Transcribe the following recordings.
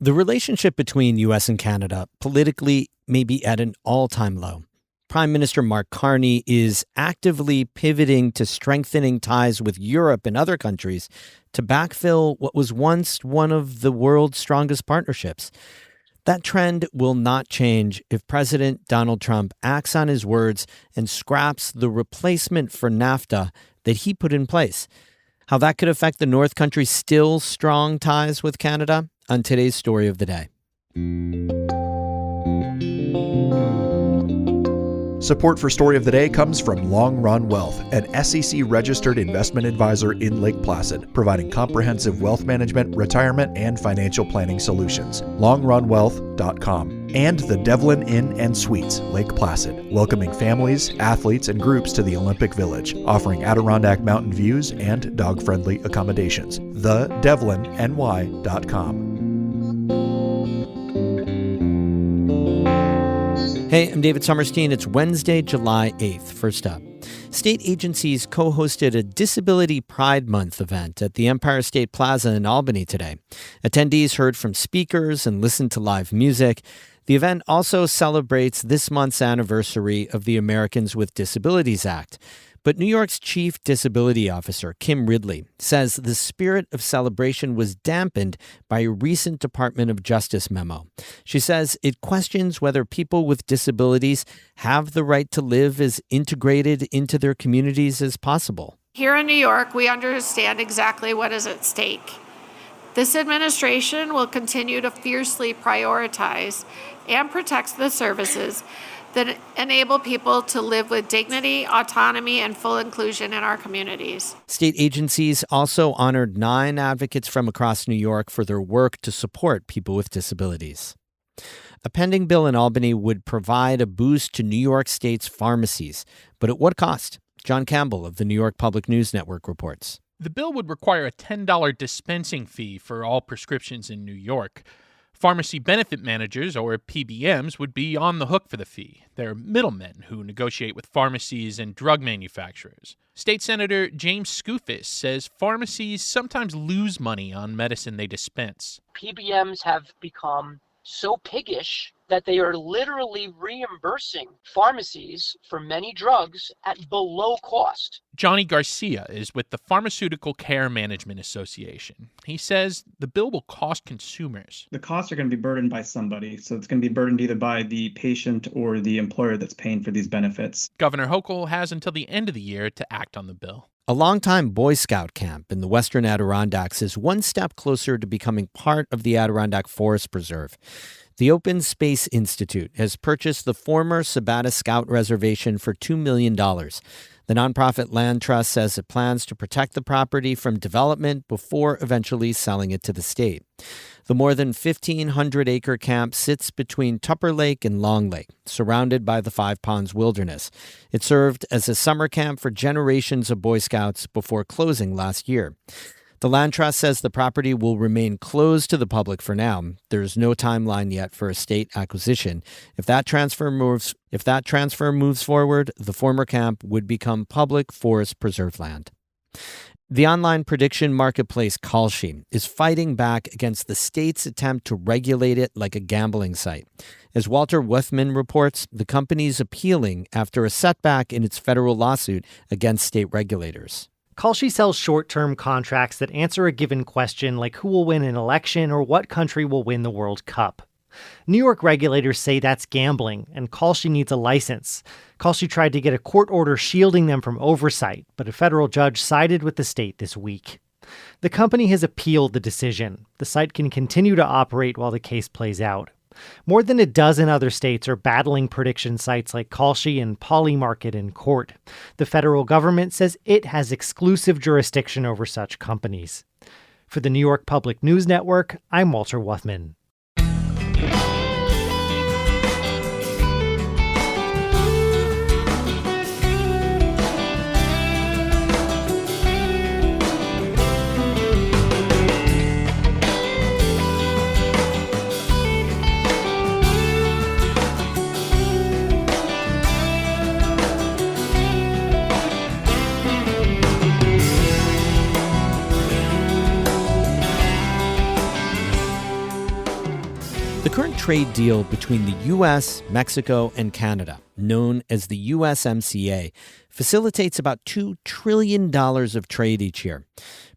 The relationship between U.S. and Canada politically may be at an all-time low. Prime Minister Mark Carney is actively pivoting to strengthening ties with Europe and other countries to backfill what was once one of the world's strongest partnerships. That trend will not change if President Donald Trump acts on his words and scraps the replacement for NAFTA that he put in place. How that could affect the North Country's still strong ties with Canada on today's Story of the Day. Support for Story of the Day comes from Long Run Wealth, an SEC-registered investment advisor in Lake Placid, providing comprehensive wealth management, retirement, and financial planning solutions. LongRunWealth.com. And the Devlin Inn and Suites, Lake Placid, welcoming families, athletes, and groups to the Olympic Village, offering Adirondack mountain views and dog-friendly accommodations. TheDevlinNY.com. Hey, I'm David Sommerstein. It's Wednesday, July 8th. First up, state agencies co-hosted a Disability Pride Month event at the Empire State Plaza in Albany today. Attendees heard from speakers and listened to live music. The event also celebrates this month's anniversary of the Americans with Disabilities Act. But New York's Chief Disability Officer, Kim Ridley, says the spirit of celebration was dampened by a recent Department of Justice memo. She says it questions whether people with disabilities have the right to live as integrated into their communities as possible. Here in New York, we understand exactly what is at stake. This administration will continue to fiercely prioritize and protect the services that enable people to live with dignity, autonomy, and full inclusion in our communities. State agencies also honored 9 advocates from across New York for their work to support people with disabilities. A pending bill in Albany would provide a boost to New York State's pharmacies, but at what cost? John Campbell of the New York Public News Network reports. The bill would require a $10 dispensing fee for all prescriptions in New York. Pharmacy benefit managers, or PBMs, would be on the hook for the fee. They're middlemen who negotiate with pharmacies and drug manufacturers. State Senator James Skoufis says pharmacies sometimes lose money on medicine they dispense. PBMs have become so piggish that they are literally reimbursing pharmacies for many drugs at below cost. Johnny Garcia is with the Pharmaceutical Care Management Association. He says the bill will cost consumers. The costs are going to be burdened by somebody, so it's going to be burdened either by the patient or the employer that's paying for these benefits. Governor Hochul has until the end of the year to act on the bill. A longtime Boy Scout camp in the Western Adirondacks is one step closer to becoming part of the Adirondack Forest Preserve. The Open Space Institute has purchased the former Sabata Scout Reservation for $2 million. The nonprofit land trust says it plans to protect the property from development before eventually selling it to the state. The more than 1,500-acre camp sits between Tupper Lake and Long Lake, surrounded by the Five Ponds Wilderness. It served as a summer camp for generations of Boy Scouts before closing last year. The land trust says the property will remain closed to the public for now. There's no timeline yet for a state acquisition. If that transfer moves forward, the former camp would become public forest preserve land. The online prediction marketplace Kalshi is fighting back against the state's attempt to regulate it like a gambling site. As Walter Wuthman reports, the company is appealing after a setback in its federal lawsuit against state regulators. Kalshi sells short-term contracts that answer a given question like who will win an election or what country will win the World Cup. New York regulators say that's gambling, and Kalshi needs a license. Kalshi tried to get a court order shielding them from oversight, but a federal judge sided with the state this week. The company has appealed the decision. The site can continue to operate while the case plays out. More than a dozen other states are battling prediction sites like Kalshi and Polymarket in court. The federal government says it has exclusive jurisdiction over such companies. For the New York Public News Network, I'm Walter Wuthman. The current trade deal between the U.S., Mexico, and Canada, known as the USMCA, facilitates about $2 trillion of trade each year.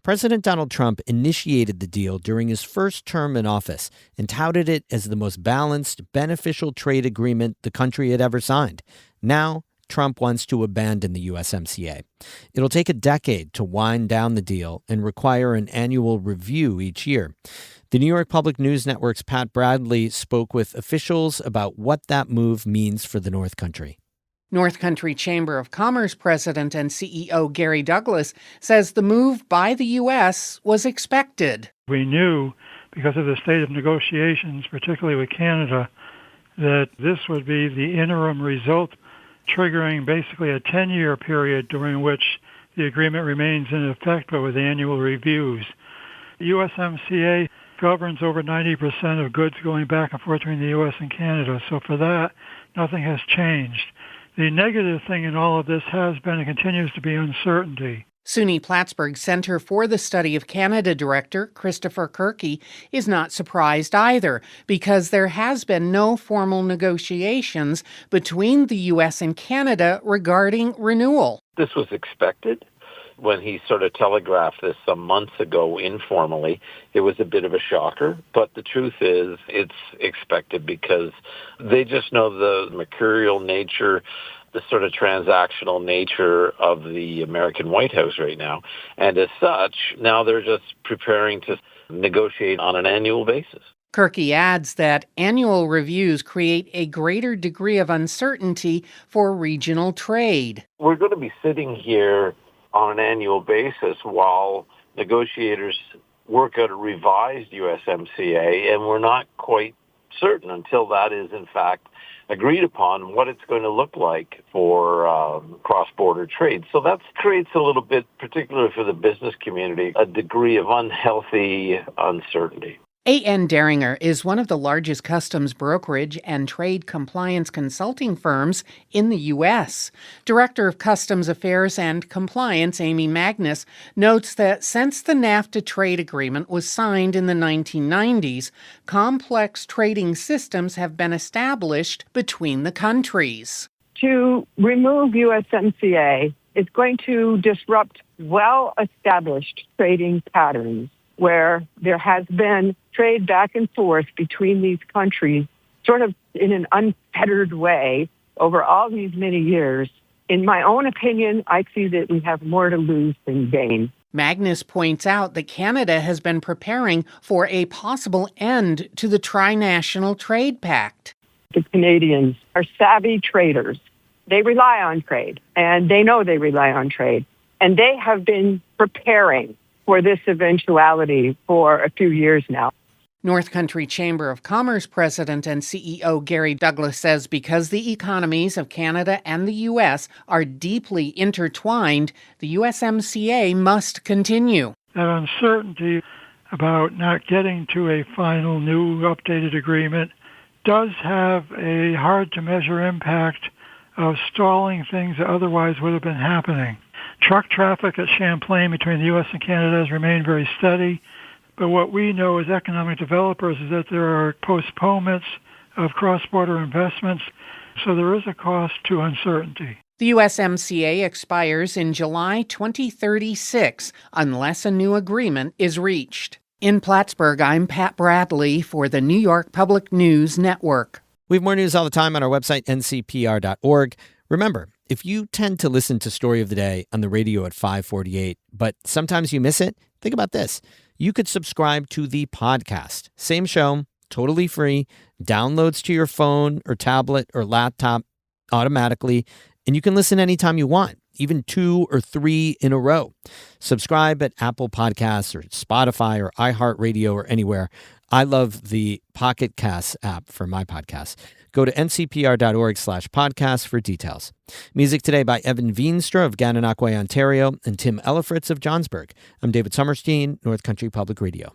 President Donald Trump initiated the deal during his first term in office and touted it as the most balanced, beneficial trade agreement the country had ever signed. Now, Trump wants to abandon the USMCA. It'll take a decade to wind down the deal and require an annual review each year. The New York Public News Network's Pat Bradley spoke with officials about what that move means for the North Country. North Country Chamber of Commerce President and CEO Gary Douglas says the move by the U.S. was expected. We knew, because of the state of negotiations, particularly with Canada, that this would be the interim result, triggering basically a 10-year period during which the agreement remains in effect, but with annual reviews. USMCA governs over 90% of goods going back and forth between the U.S. and Canada. So for that, nothing has changed. The negative thing in all of this has been and continues to be uncertainty. SUNY Plattsburgh Center for the Study of Canada director Christopher Kirky is not surprised either, because there has been no formal negotiations between the U.S. and Canada regarding renewal. This was expected. When he sort of telegraphed this some months ago informally, it was a bit of a shocker. But the truth is, it's expected because they just know the mercurial nature, the sort of transactional nature of the American White House right now. And as such, now they're just preparing to negotiate on an annual basis. Kirky adds that annual reviews create a greater degree of uncertainty for regional trade. We're going to be sitting here on an annual basis while negotiators work out a revised USMCA, and we're not quite certain until that is in fact agreed upon what it's going to look like for cross-border trade. So that creates a little bit, particularly for the business community, a degree of unhealthy uncertainty. A.N. Deringer is one of the largest customs brokerage and trade compliance consulting firms in the U.S. Director of Customs Affairs and Compliance, Amy Magnus, notes that since the NAFTA trade agreement was signed in the 1990s, complex trading systems have been established between the countries. To remove USMCA is going to disrupt well-established trading patterns, where there has been trade back and forth between these countries sort of in an unfettered way over all these many years. In my own opinion, I see that we have more to lose than gain. Magnus points out that Canada has been preparing for a possible end to the Tri-National Trade Pact. The Canadians are savvy traders. They rely on trade, and they know they rely on trade. And they have been preparing for this eventuality for a few years now. North Country Chamber of Commerce President and CEO Gary Douglas says because the economies of Canada and the U.S. are deeply intertwined, the USMCA must continue. That uncertainty about not getting to a final new updated agreement does have a hard-to-measure impact of stalling things that otherwise would have been happening. Truck traffic at Champlain between the U.S. and Canada has remained very steady, but what we know as economic developers is that there are postponements of cross-border investments, so there is a cost to uncertainty. The USMCA expires in July 2036 unless a new agreement is reached. In Plattsburgh, I'm Pat Bradley for the New York Public News Network. We have more news all the time on our website, ncpr.org. Remember, if you tend to listen to Story of the Day on the radio at 5:48, but sometimes you miss it, think about this. You could subscribe to the podcast. Same show, totally free, downloads to your phone or tablet or laptop automatically, and you can listen anytime you want, even 2 or 3 in a row. Subscribe at Apple Podcasts or Spotify or iHeartRadio or anywhere. I love the Pocket Casts app for my podcast. Go to ncpr.org/podcast for details. Music today by Evan Veenstra of Gananoque, Ontario, and Tim Ellifritz of Johnsburg. I'm David Summerstein, North Country Public Radio.